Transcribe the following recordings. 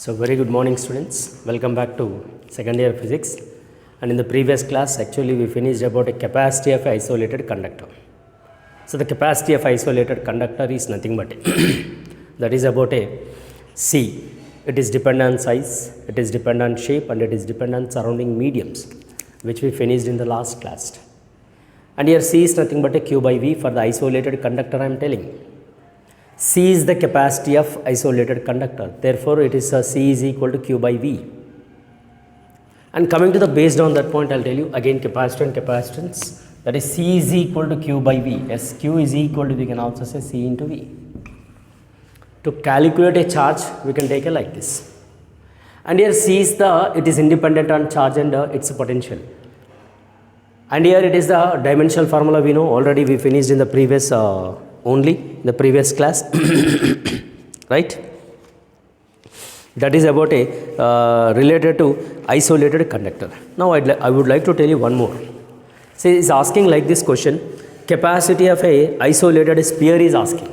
So very good morning students, welcome back to second year physics, and in the previous class actually we finished about a capacity of isolated conductor. So the capacity of isolated conductor is nothing but that is about a C. It is dependent on size, it is dependent on shape, and it is dependent on surrounding mediums, which we finished in the last class. And here C is nothing but a Q by V for the isolated conductor I am telling. C is the capacity of isolated conductor, therefore it is C is equal to Q by V. And coming to the based on that point, I will tell you again capacitor and capacitance, that is C is equal to Q by V. Yes, Q is equal to, we can also say C into V. To calculate a charge, we can take it like this. And here C is it is independent on charge and its potential. And here it is the dimensional formula we know, already we finished in the previous the previous class, right? That is about a related to isolated conductor. Now I would like to tell you one more. See, it's asking like this question, capacity of a isolated sphere is asking.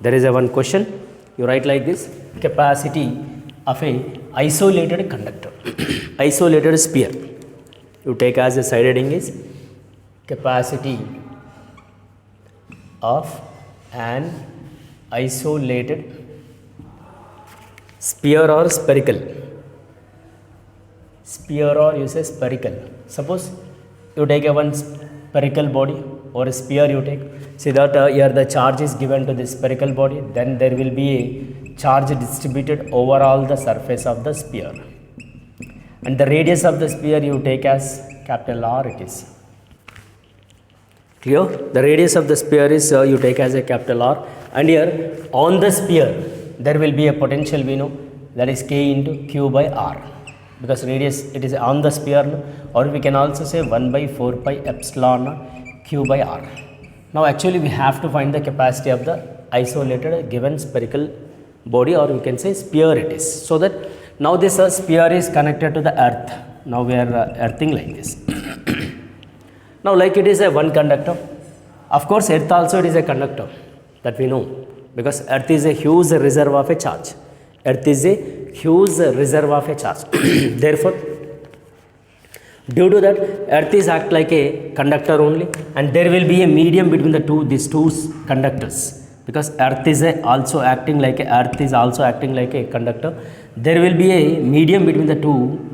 There is a one question, you write like this, capacity of a isolated conductor, isolated sphere. You take as a side heading is capacity of an isolated sphere or spherical. Sphere or you say spherical. Suppose you take a one spherical body or a sphere you take. See that here the charge is given to the spherical body, then there will be a charge distributed over all the surface of the sphere. And the radius of the sphere you take as capital R it is. Clear? The radius of the sphere is you take as a capital R, and here on the sphere there will be a potential we know, that is K into Q by R, because radius it is on the sphere, or we can also say 1 by 4 pi epsilon Q by R. Now actually we have to find the capacity of the isolated given spherical body, or we can say sphere it is. So that now this sphere is connected to the earth. Now we are earthing like this. Now like it is a one conductor, of course earth also it is a conductor, that we know, because earth is a huge reserve of a charge. Earth is a huge reserve of a charge. Therefore, due to that, earth is act like a conductor only, and there will be a medium between these two conductors, because earth is also acting like a conductor. There will be a medium between the two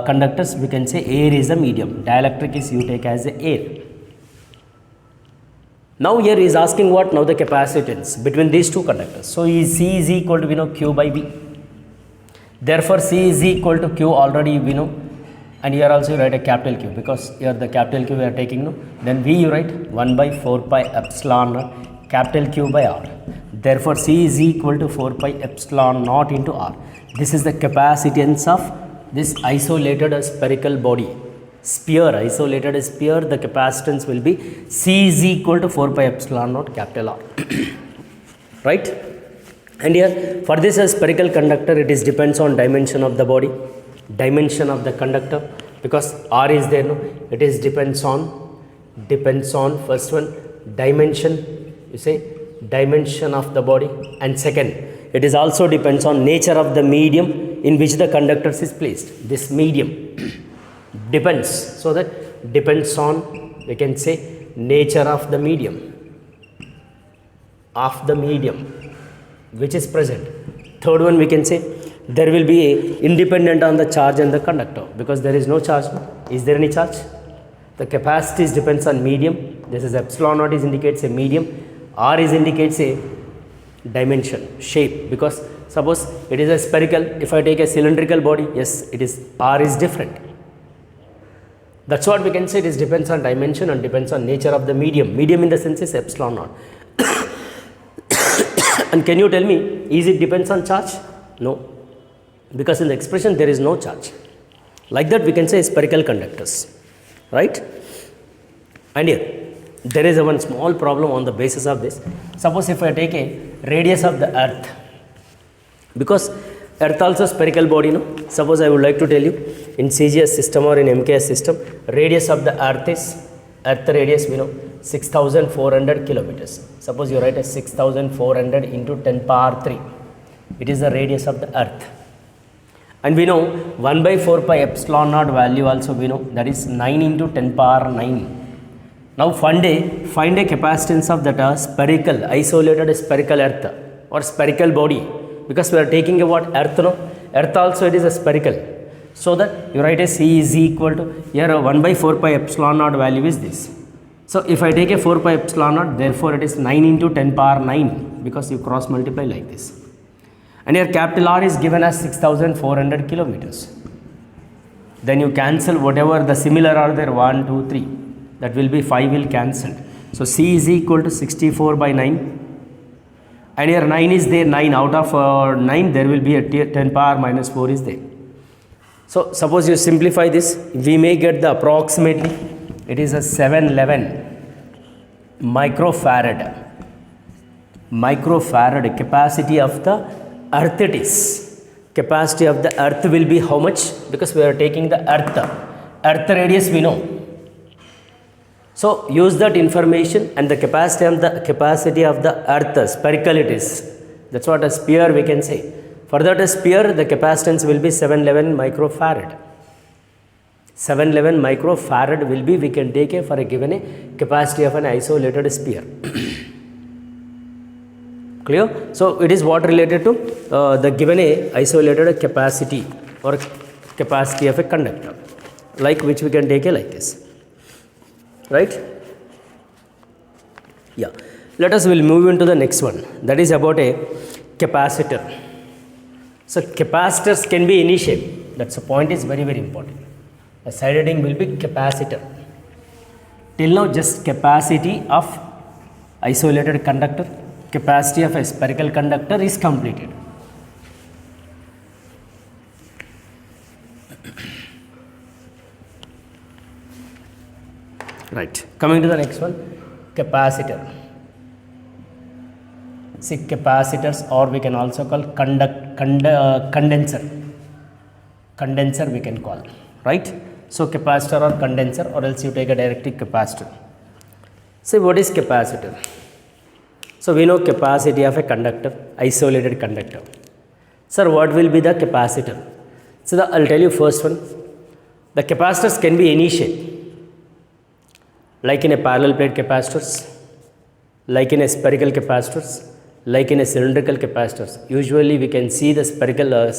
conductors, we can say air is a medium, dielectric is you take as a air. Now here is asking what? Now the capacitance between these two conductors. So C is equal to we know Q by V. Therefore C is equal to Q already we know, and here also you write a capital Q, because here the capital Q we are taking no. Then V you write 1 by 4 pi epsilon naught capital Q by R. Therefore C is equal to 4 pi epsilon naught into R. This is the capacitance of this isolated spherical body. Sphere, isolated sphere, the capacitance will be C is equal to 4 pi epsilon naught capital R. Right? And here for this spherical conductor, it is depends on dimension of the body, dimension of the conductor, because R is there, no? It is depends on first one dimension, you say dimension of the body, and second it is also depends on nature of the medium in which the conductor is placed. This medium depends, so that depends on, we can say, nature of the medium which is present. Third one, we can say there will be a independent on the charge and the conductor, because there is no charge. Is there any charge? The capacity depends on medium. This is epsilon naught is indicates a medium, R is indicates a dimension, shape, because suppose it is a spherical, if I take a cylindrical body, yes, it is R is different. That's what we can say, it is depends on dimension and depends on nature of the medium. Medium in the sense is epsilon naught. And can you tell me, is it depends on charge? No, because in the expression there is no charge. Like that we can say spherical conductors, right? And here there is a one small problem on the basis of this. Suppose if I take a radius of the earth, because earth also spherical body, no? Suppose I would like to tell you in CGS system or in MKS system, radius of the earth is, earth radius we know 6400 kilometers. Suppose you write as 6400 into 10 power 3. It is the radius of the earth. And we know 1 by 4 pi epsilon naught value also we know, that is 9 into 10 power 9. Now find a capacitance of that spherical, isolated spherical earth or spherical body, because we are taking a what, earth, no? Earth also it is a spherical. So that you write a C is equal to, here 1 by 4 pi epsilon naught value is this. So if I take a 4 pi epsilon naught, therefore it is 9 into 10 power 9, because you cross multiply like this. And here capital R is given as 6400 kilometers. Then you cancel whatever the similar are there, 1, 2, 3. That will be 5 will cancel. So C is equal to 64 by 9. And here 9 is there, 9 out of 9 there will be a 10 power minus 4 is there. So suppose you simplify this, we may get the approximately, it is a 711 microfarad capacity of the earth it is. Capacity of the earth will be how much? Because we are taking the earth radius we know. So use that information, and the capacity of the earth, spherical it is. That's what a sphere we can say. For that a sphere, the capacitance will be 711 microfarad. 711 microfarad will be, we can take a, for a given a capacity of an isolated sphere. Clear? So it is what related to the given a isolated capacity or capacity of a conductor, like which we can take a like this. Right? Yeah. Let us will move into the next one. That is about a capacitor. So capacitors can be any shape. That's the point is very, very important. The side heading will be capacitor. Till now just capacity of isolated conductor, capacity of a spherical conductor is completed. Right. Coming to the next one, capacitor. See, capacitors, or we can also call condenser. Condenser we can call, right? So capacitor or condenser, or else you take a dielectric capacitor. See, what is capacitor? So we know capacity of a conductor, isolated conductor. Sir, what will be the capacitor? So I'll tell you first one. The capacitors can be any shape, like in a parallel plate capacitors, like in a spherical capacitors, like in a cylindrical capacitors. Usually we can see the spherical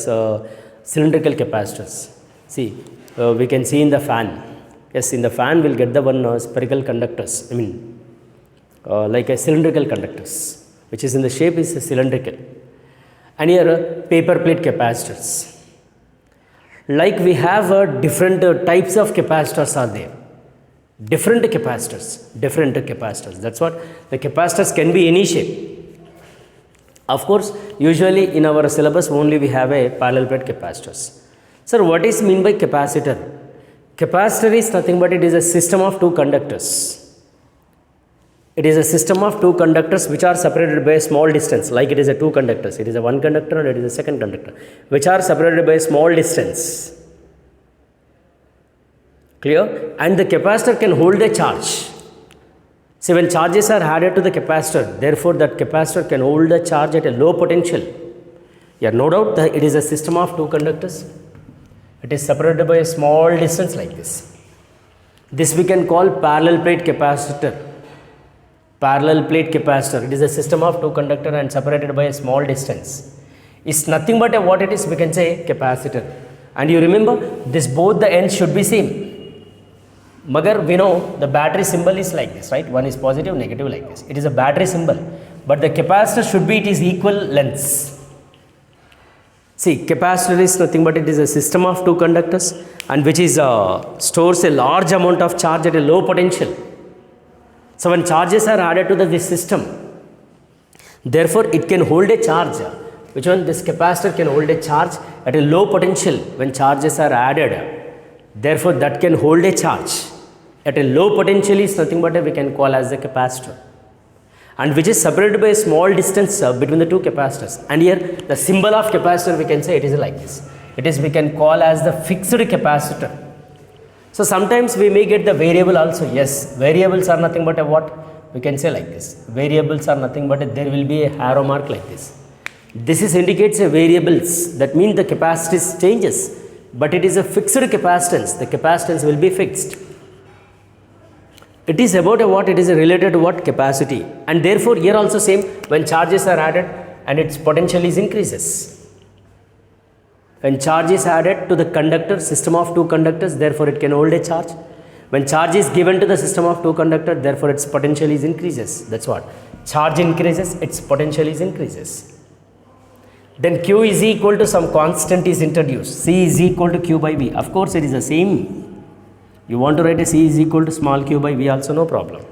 cylindrical capacitors. See, we can see in the fan. Yes, in the fan we'll get the one spherical conductors. I mean, like a cylindrical conductors, which is in the shape is cylindrical. And here paper plate capacitors. Like we have different types of capacitors are there. Different capacitors. That's what the capacitors can be any shape. Of course, usually in our syllabus only we have a parallel plate capacitors. Sir, what is mean by capacitor? Capacitor is nothing but it is a system of two conductors. It is a system of two conductors which are separated by a small distance, like it is a two conductors. It is a one conductor and it is a second conductor, which are separated by a small distance. Clear? And the capacitor can hold a charge. See, when charges are added to the capacitor, therefore that capacitor can hold the charge at a low potential. Yeah, no doubt that it is a system of two conductors. It is separated by a small distance like this. This we can call parallel plate capacitor. Parallel plate capacitor. It is a system of two conductor and separated by a small distance. It's nothing but what it is, we can say capacitor. And you remember, this both the ends should be same. Magar, we know the battery symbol is like this, right? One is positive, negative like this. It is a battery symbol. But the capacitor should be, it is equal lengths. See, capacitor is nothing but it is a system of two conductors and which is stores a large amount of charge at a low potential. So when charges are added to this system, therefore it can hold a charge. Which one? This capacitor can hold a charge at a low potential when charges are added. Therefore that can hold a charge at a low potential is nothing but we can call as the capacitor, and which is separated by a small distance between the two capacitors. And here the symbol of capacitor we can say it is like this. It is we can call as the fixed capacitor. So sometimes we may get the variable also. Yes, variables are nothing but a what? We can say like this. Variables are nothing but there will be a arrow mark like this. This is indicates a variables. That means the capacitance changes, but it is a fixed capacitance. The capacitance will be fixed. It is about a what? It is related to what? Capacity. And therefore here also same, when charges are added and its potential is increases. When charge is added to the conductor, system of two conductors, therefore it can hold a charge. When charge is given to the system of two conductors, therefore its potential is increases. That's what. Charge increases, its potential is increases. Then Q is equal to some constant is introduced. C is equal to Q by V. Of course it is the same. You want to write a C is equal to small q by V also, no problem.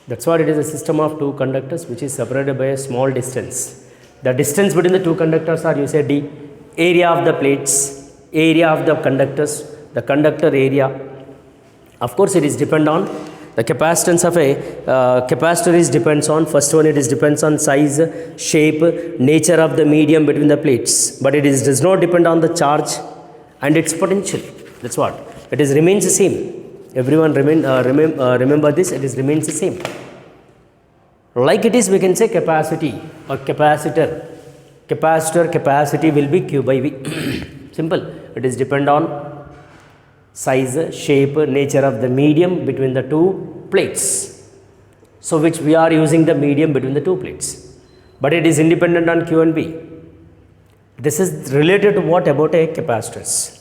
That's what it is, a system of two conductors which is separated by a small distance. The distance between the two conductors are, you say D. Area of the plates, area of the conductors, the conductor area. Of course it is depend on the capacitance of a capacitor is depends on, first one it is depends on size, shape, nature of the medium between the plates. But it is does not depend on the charge and its potential. That's what. It is remains the same. Everyone remember this, it is remains the same. Like it is, we can say capacity or capacitor. Capacitor capacity will be Q by V. Simple. It is depend on size, shape, nature of the medium between the two plates. So which we are using the medium between the two plates. But it is independent on Q and V. This is related to what about a capacitors.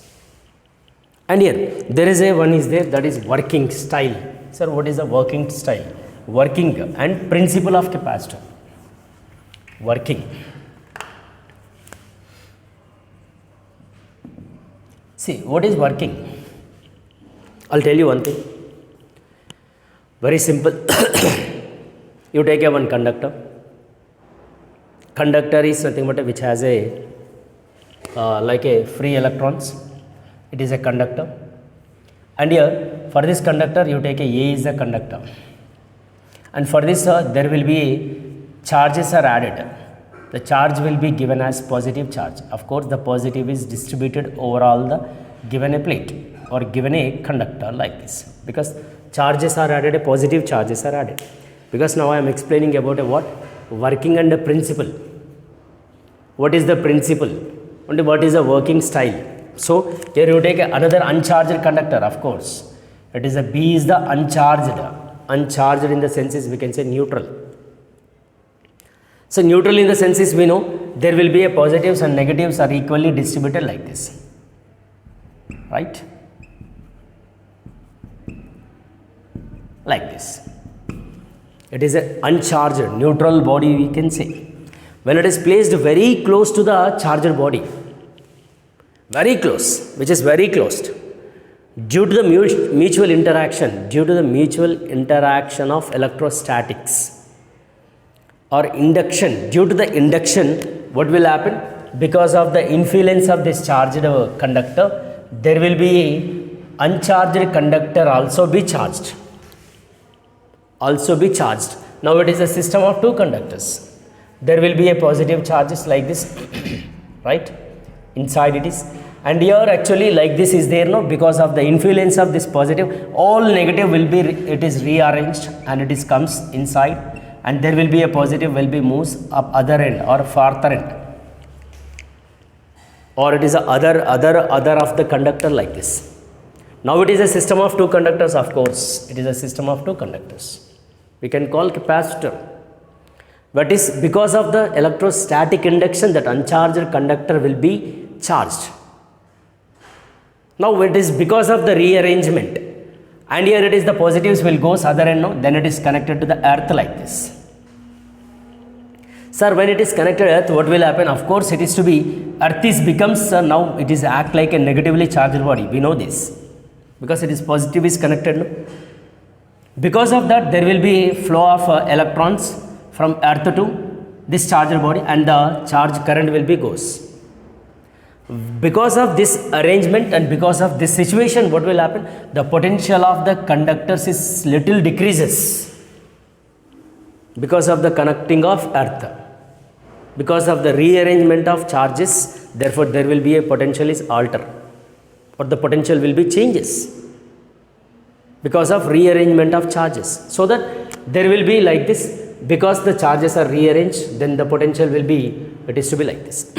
And here there is a one is there, that is working style. Sir, what is the working style? Working and principle of capacitor. Working. See, what is working? I'll tell you one thing. Very simple. You take a one conductor. Conductor is nothing but which has a like a free electrons. It is a conductor. And here for this conductor you take a is the conductor. And for this there will be charges are added. The charge will be given as positive charge. Of course the positive is distributed over all the given a plate or given a conductor like this. Because charges are added, a positive charges are added. Because now I am explaining about a what? Working and a principle. What is the principle? And what is the working style? So here you take another uncharged conductor, of course. It is a B is the uncharged. Uncharged in the sense is we can say neutral. So neutral in the sense is we know there will be a positives and negatives are equally distributed like this. Right? Like this. It is an uncharged, neutral body we can say. When it is placed very close to the charged body, very close, which is very close, due to the mutual interaction of electrostatics or induction, due to the induction, what will happen? Because of the influence of this charged conductor, there will be uncharged conductor also be charged. Now it is a system of two conductors. There will be a positive charges like this, right? Inside it is. And here actually like this is there, no, because of the influence of this positive, all negative will be, it is rearranged and it is comes inside, and there will be a positive will be moves up other end or farther end, or it is a other of the conductor like this. Now it is a system of two conductors, of course. It is a system of two conductors. We can call capacitor. But is because of the electrostatic induction that uncharged conductor will be charged. Now it is because of the rearrangement, and here it is the positives will go other end, no, then it is connected to the earth like this. Sir, when it is connected to earth, what will happen? Of course it is to be, earth is becomes now it is act like a negatively charged body. We know this because it is positive is connected, no? Because of that there will be a flow of electrons from earth to this charged body, and the charge current will be goes. Because of this arrangement and because of this situation, what will happen? The potential of the conductors is little decreases because of the connecting of earth. Because of the rearrangement of charges, therefore there will be a potential is alter, or the potential will be changes because of rearrangement of charges. So that there will be like this, because the charges are rearranged, then the potential will be, it is to be like this.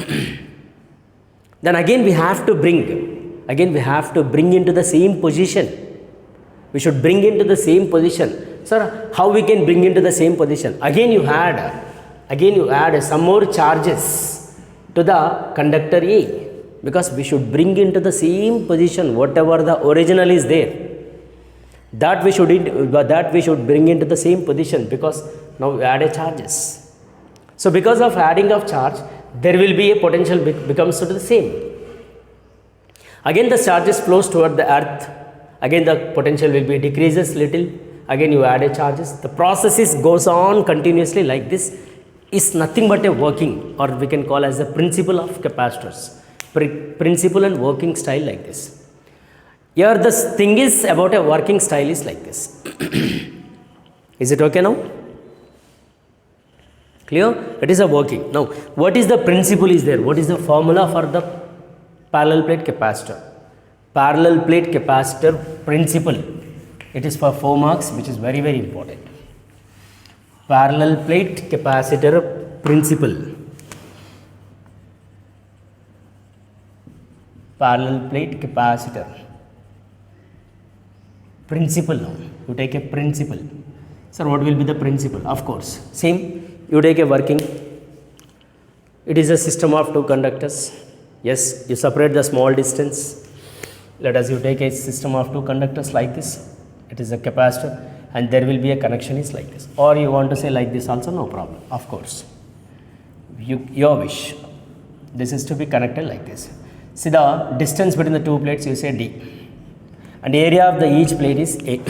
Then again we have to bring into the same position. We should bring into the same position. Sir, how we can bring into the same position? Again you add some more charges to the conductor A, because we should bring into the same position whatever the original is there. That we should bring into the same position, because now we add a charges. So because of adding of charge, there will be a potential becomes to the same. Again the charges flows toward the earth. Again the potential will be decreases little. Again you add a charges. The process goes on continuously like this. Is nothing but a working, or we can call as the principle of capacitors. Principle and working style like this. Here the thing is about a working style is like this. Is it okay now? Clear? It is a working. Now what is the principle is there? What is the formula for the parallel plate capacitor? Parallel plate capacitor principle. It is for 4 marks, which is very, very important. Parallel plate capacitor principle. Parallel plate capacitor principle. Now you take a principle. Sir, what will be the principle? Of course, same. You take a working. It is a system of 2 conductors. Yes, you separate the small distance. Let us you take a system of 2 conductors like this. It is a capacitor, and there will be a connection is like this. Or you want to say like this also, no problem. Of course, your wish. This is to be connected like this. See the distance between the 2 plates, you say D, and area of the each plate is A.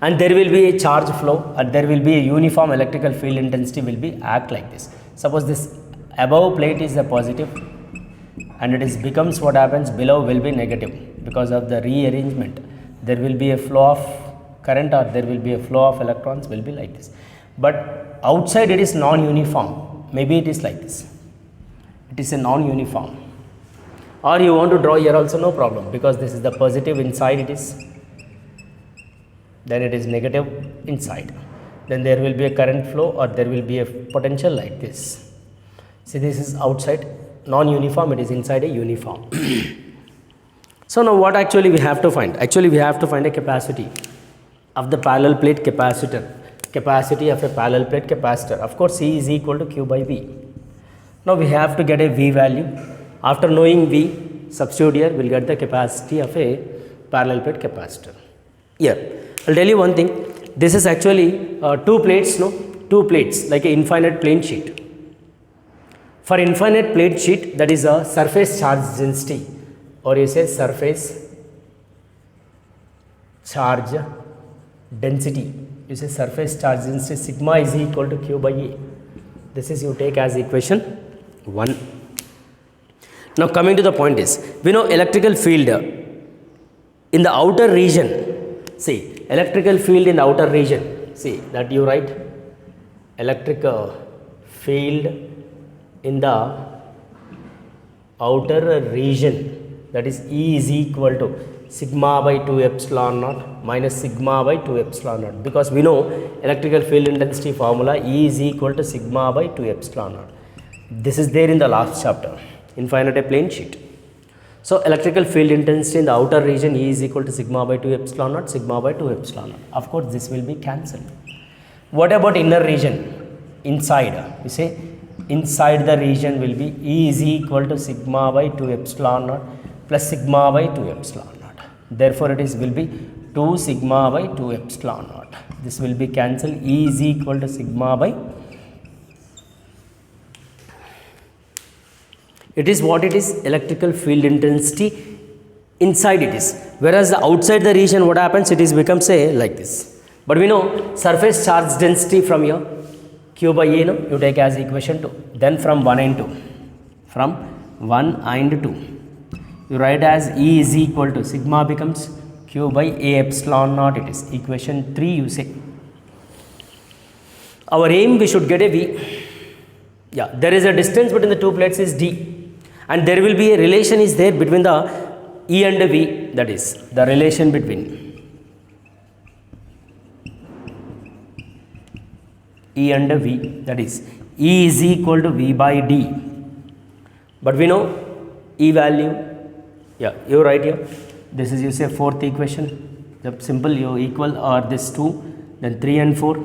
And there will be a charge flow, and there will be a uniform electrical field intensity will be act like this. Suppose this above plate is a positive, and it is becomes what happens below will be negative because of the rearrangement. There will be a flow of current, or there will be a flow of electrons will be like this. But outside it is non-uniform. Maybe it is like this. It is a non-uniform. Or you want to draw here also, no problem, because this is the positive inside it is. Then it is negative inside. Then there will be a current flow, or there will be a potential like this. See, this is outside non-uniform, it is inside a uniform. So now what actually we have to find? Actually we have to find a capacity of the parallel plate capacitor. Capacity of a parallel plate capacitor. Of course, C is equal to Q by V. Now we have to get a V value. After knowing V, substitute here, we will get the capacity of a parallel plate capacitor. Here, I will tell you one thing. This is actually 2 plates, no? 2 plates, like an infinite plane sheet. For infinite plate sheet, that is a surface charge density, or you say surface charge density. You say surface charge density sigma is equal to Q by A. This is you take as equation 1. Now coming to the point is, we know electrical field in the outer region. See, electrical field in the outer region. See that you write electric field in the outer region, that is E is equal to sigma by 2 epsilon naught minus sigma by 2 epsilon naught, because we know electrical field intensity formula E is equal to sigma by 2 epsilon naught. This is there in the last chapter, infinite plane sheet. So electrical field intensity in the outer region E is equal to sigma by 2 epsilon naught, sigma by 2 epsilon naught. Of course, this will be cancelled. What about inner region? Inside, you say inside the region will be E is equal to sigma by 2 epsilon naught plus sigma by 2 epsilon naught. Therefore, it is will be 2 sigma by 2 epsilon naught. This will be cancelled. E is equal to sigma by, it is what it is, electrical field intensity inside it is, whereas the outside the region what happens, it is becomes say like this. But we know surface charge density from here Q by A, no, you take as equation 2. Then from 1 and 2, from 1 and 2, you write as E is equal to sigma becomes Q by A epsilon naught. It is equation 3. You say our aim, we should get a V. Yeah, there is a distance between the 2 plates is D, and there will be a relation is there between the E and the V, that is the relation between E and V, that is E is equal to V by D. But we know E value, yeah, you write here, this is you say fourth equation, the simple you equal or this 2, then 3 and 4,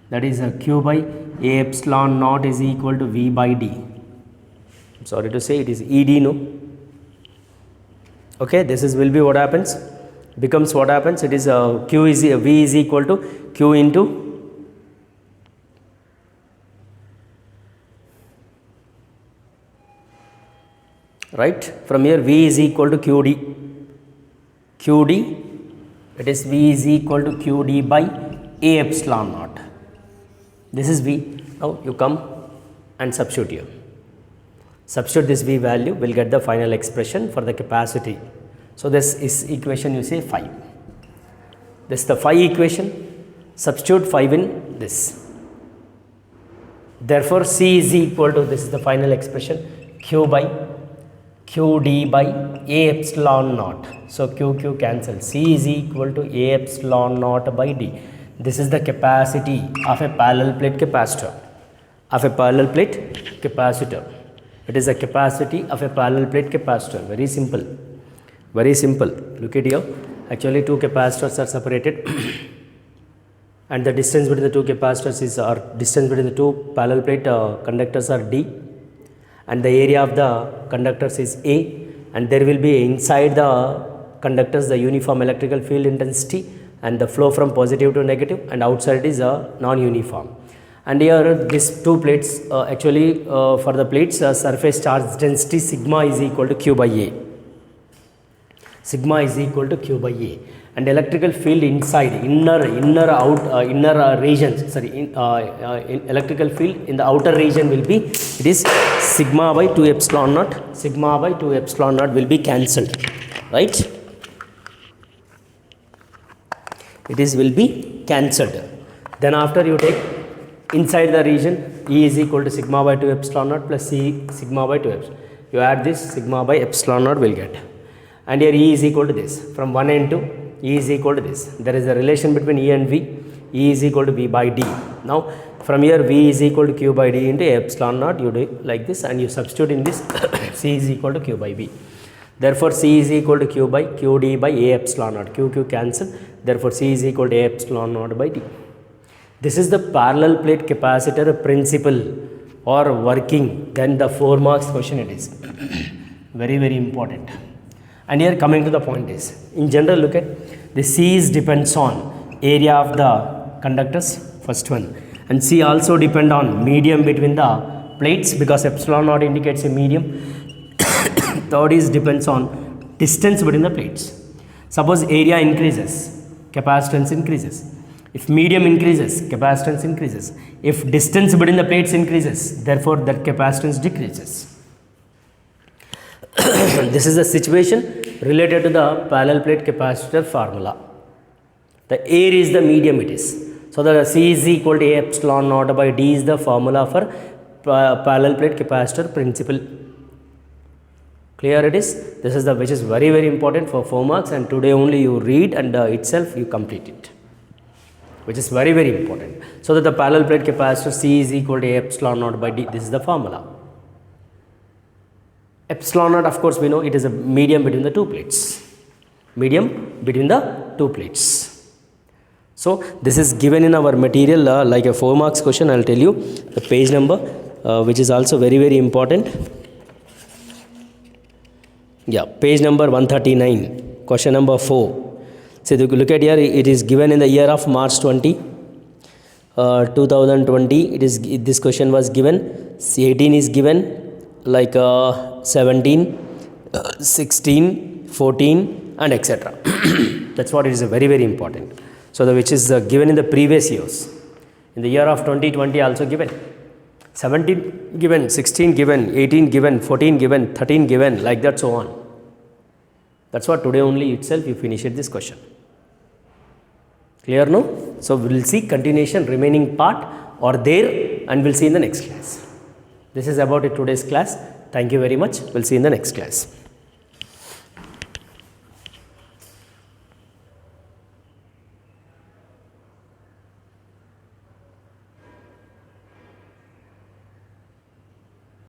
that is Q by A epsilon naught is equal to V by D. I'm sorry to say it is ED, no? Okay, this is will be what happens, becomes what happens, it is Q is V is equal to Q into right, from here V is equal to QD, it is V is equal to QD by A epsilon naught. This is V. Now you come and substitute here. Substitute this V value, will get the final expression for the capacity. So this is equation you say 5. This is the 5 equation. Substitute 5 in this. Therefore C is equal to, this is the final expression, Q by QD by A epsilon naught. So Q cancel. C is equal to A epsilon naught by D. This is the capacity of a parallel plate capacitor. It is a capacity of a parallel plate capacitor. Very simple. Very simple. Look at here. Actually, two capacitors are separated, and the distance between the two capacitors is, or distance between the two parallel plate conductors are D, and the area of the conductors is A, and there will be inside the conductors the uniform electrical field intensity and the flow from positive to negative, and outside is non-uniform. And here these two plates actually for the plates surface charge density sigma is equal to Q by A. Sigma is equal to Q by A, and electrical field inside inner regions, sorry, electrical field in the outer region will be, it is sigma by 2 epsilon naught. Sigma by 2 epsilon naught will be cancelled, right? It is will be cancelled. Then after you take inside the region, E is equal to sigma by 2 epsilon naught plus C sigma by 2 epsilon. You add this, sigma by epsilon naught will get. And here E is equal to this. From 1 and 2, E is equal to this. There is a relation between E and V. E is equal to V by D. Now from here V is equal to Q by D into A epsilon naught. You do like this and you substitute in this C is equal to Q by V. Therefore C is equal to Q by QD by A epsilon naught. Q cancel. Therefore C is equal to A epsilon naught by D. This is the parallel plate capacitor principle or working. Then the 4 marks question it is. Very, very important. And here coming to the point is, in general look at the C is depends on area of the conductors, first one, and C also depend on medium between the plates because epsilon naught indicates a medium. Third is depends on distance between the plates. Suppose area increases, capacitance increases. If medium increases, capacitance increases. If distance between the plates increases, therefore that capacitance decreases. This is the situation related to the parallel plate capacitor formula. The air is the medium it is. So the C is equal to A epsilon naught by D is the formula for parallel plate capacitor principle. Clear it is? This is the which is very, very important for 4 marks, and today only you read and itself you complete it, which is very, very important. So that the parallel plate capacitor C is equal to A epsilon naught by D. This is the formula. Epsilon naught, of course, we know it is a medium between the two plates. Medium between the two plates. So this is given in our material like a 4 marks question. I will tell you the page number, which is also very, very important. Yeah, page number 139, question number 4. So if you look at here, it is given in the year of March 2020. It is, this question was given. C18 is given like 17, 16, 14 and etc. That's what it is very, very important. So the which is given in the previous years. In the year of 2020 also given. 17 given, 16 given, 18 given, 14 given, 13 given, like that so on. That's what today only itself you finish it this question. Clear no? So we will see continuation remaining part or there, and we will see in the next class. This is about it today's class. Thank you very much. We will see in the next class.